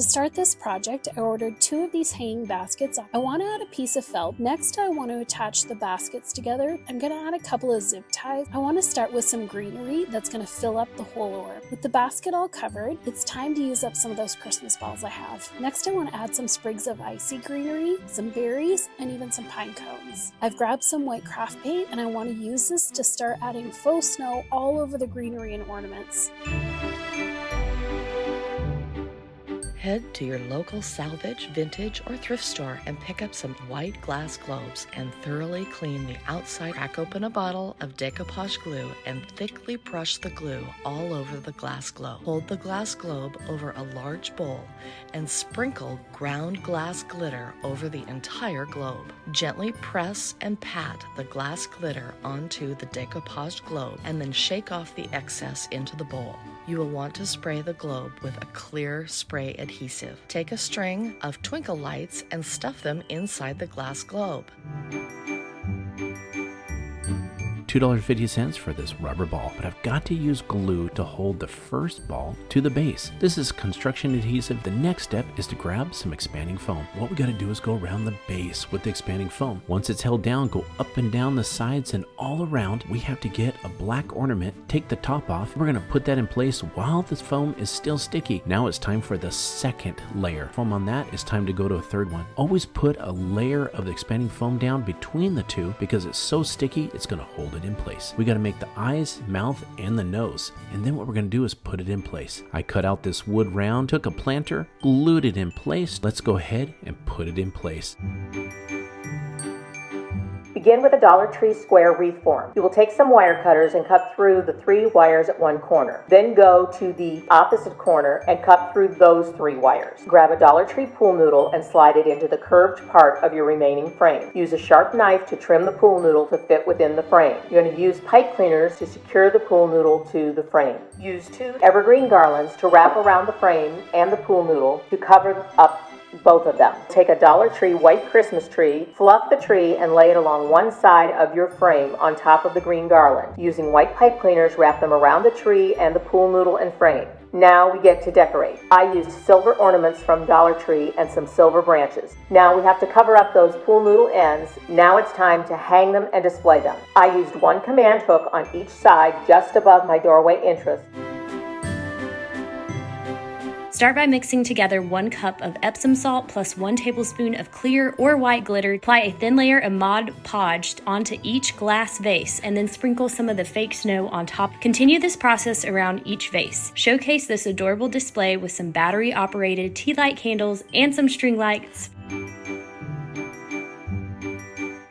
To start this project, I ordered 2 of these hanging baskets. I want to add a piece of felt. Next, I want to attach the baskets together. I'm going to add a couple of zip ties. I want to start with some greenery that's going to fill up the whole orb. With the basket all covered, it's time to use up some of those Christmas balls I have. Next, I want to add some sprigs of icy greenery, some berries, and even some pine cones. I've grabbed some white craft paint, and I want to use this to start adding faux snow all over the greenery and ornaments. Head to your local salvage, vintage, or thrift store and pick up some white glass globes and thoroughly clean the outside. Crack open a bottle of decoupage glue and thickly brush the glue all over the glass globe. Hold the glass globe over a large bowl and sprinkle ground glass glitter over the entire globe. Gently press and pat the glass glitter onto the decoupaged globe and then shake off the excess into the bowl. You will want to spray the globe with a clear spray adhesive. Take a string of twinkle lights and stuff them inside the glass globe. $2.50 for this rubber ball, but I've got to use glue to hold the first ball to the base. This is construction adhesive. The next step is to grab some expanding foam. What we got to do is go around the base with the expanding foam. Once it's held down, go up and down the sides and all around. We have to get a black ornament, take the top off. We're going to put that in place while this foam is still sticky. Now it's time for the second layer. Foam on that, it's time to go to a third one. Always put a layer of the expanding foam down between the two because it's so sticky, it's going to hold it in place. We got to make the eyes, mouth, and the nose. And then what we're going to do is put it in place. I cut out this wood round, took a planter, glued it in place. Let's go ahead and put it in place. Begin with a Dollar Tree square wreath form. You will take some wire cutters and cut through the 3 wires at one corner. Then go to the opposite corner and cut through those 3 wires. Grab a Dollar Tree pool noodle and slide it into the curved part of your remaining frame. Use a sharp knife to trim the pool noodle to fit within the frame. You're going to use pipe cleaners to secure the pool noodle to the frame. Use 2 evergreen garlands to wrap around the frame and the pool noodle to cover up both of them. Take a Dollar Tree white Christmas tree, fluff the tree, and lay it along one side of your frame on top of the green garland. Using white pipe cleaners, wrap them around the tree and the pool noodle and frame. Now we get to decorate. I used silver ornaments from Dollar Tree and some silver branches. Now we have to cover up those pool noodle ends. Now it's time to hang them and display them. I used 1 command hook on each side just above my doorway entrance. Start by mixing together 1 cup of Epsom salt plus 1 tablespoon of clear or white glitter. Apply a thin layer of Mod Podge onto each glass vase and then sprinkle some of the fake snow on top. Continue this process around each vase. Showcase this adorable display with some battery-operated tea light candles and some string lights.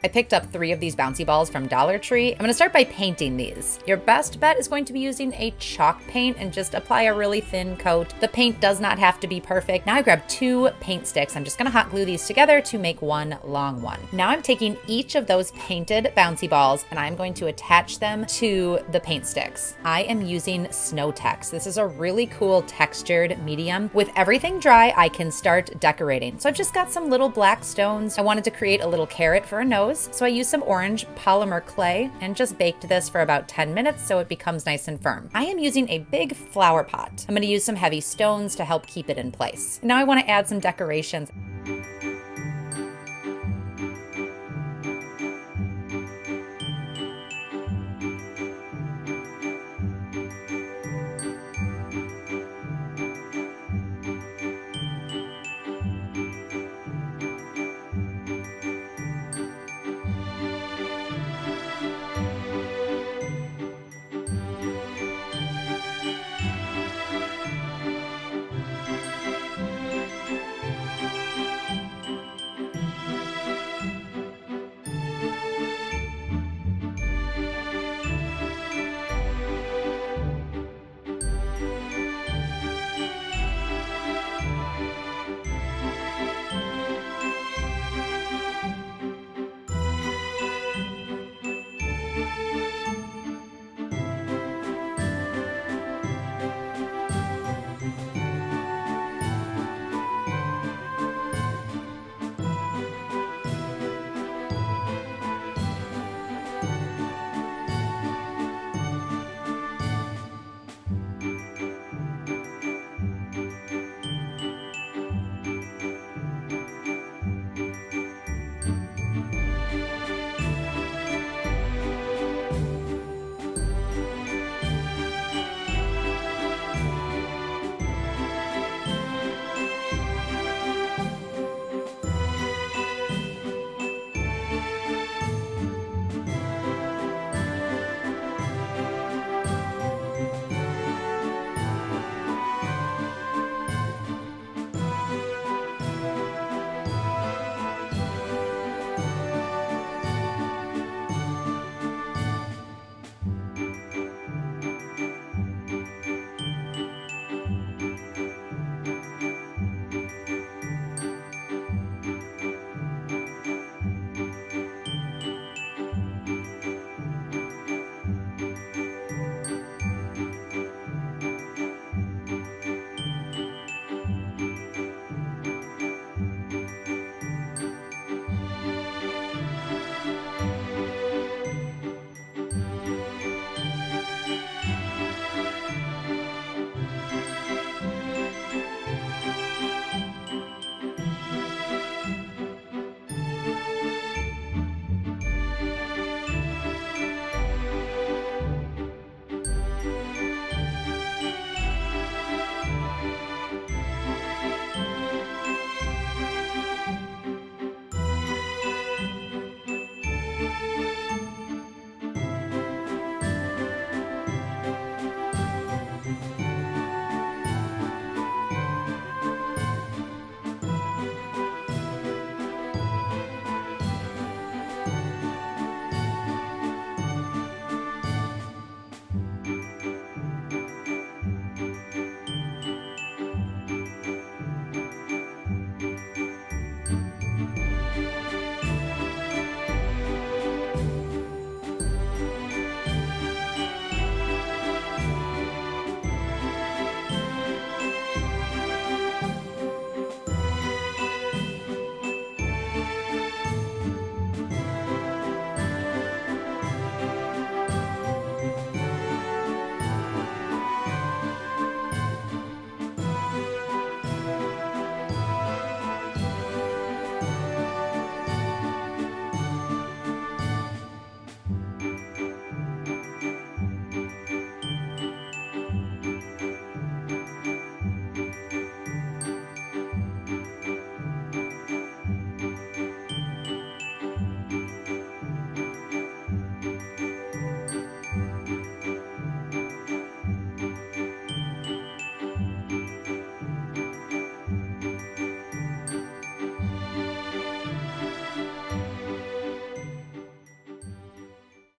I picked up 3 of these bouncy balls from Dollar Tree. I'm going to start by painting these. Your best bet is going to be using a chalk paint and just apply a really thin coat. The paint does not have to be perfect. Now I grabbed 2 paint sticks. I'm just going to hot glue these together to make one long one. Now I'm taking each of those painted bouncy balls and I'm going to attach them to the paint sticks. I am using Snowtex. This is a really cool textured medium. With everything dry, I can start decorating. So I've just got some little black stones. I wanted to create a little carrot for a nose. So I used some orange polymer clay and just baked this for about 10 minutes so it becomes nice and firm. I am using a big flower pot. I'm going to use some heavy stones to help keep it in place. Now I want to add some decorations.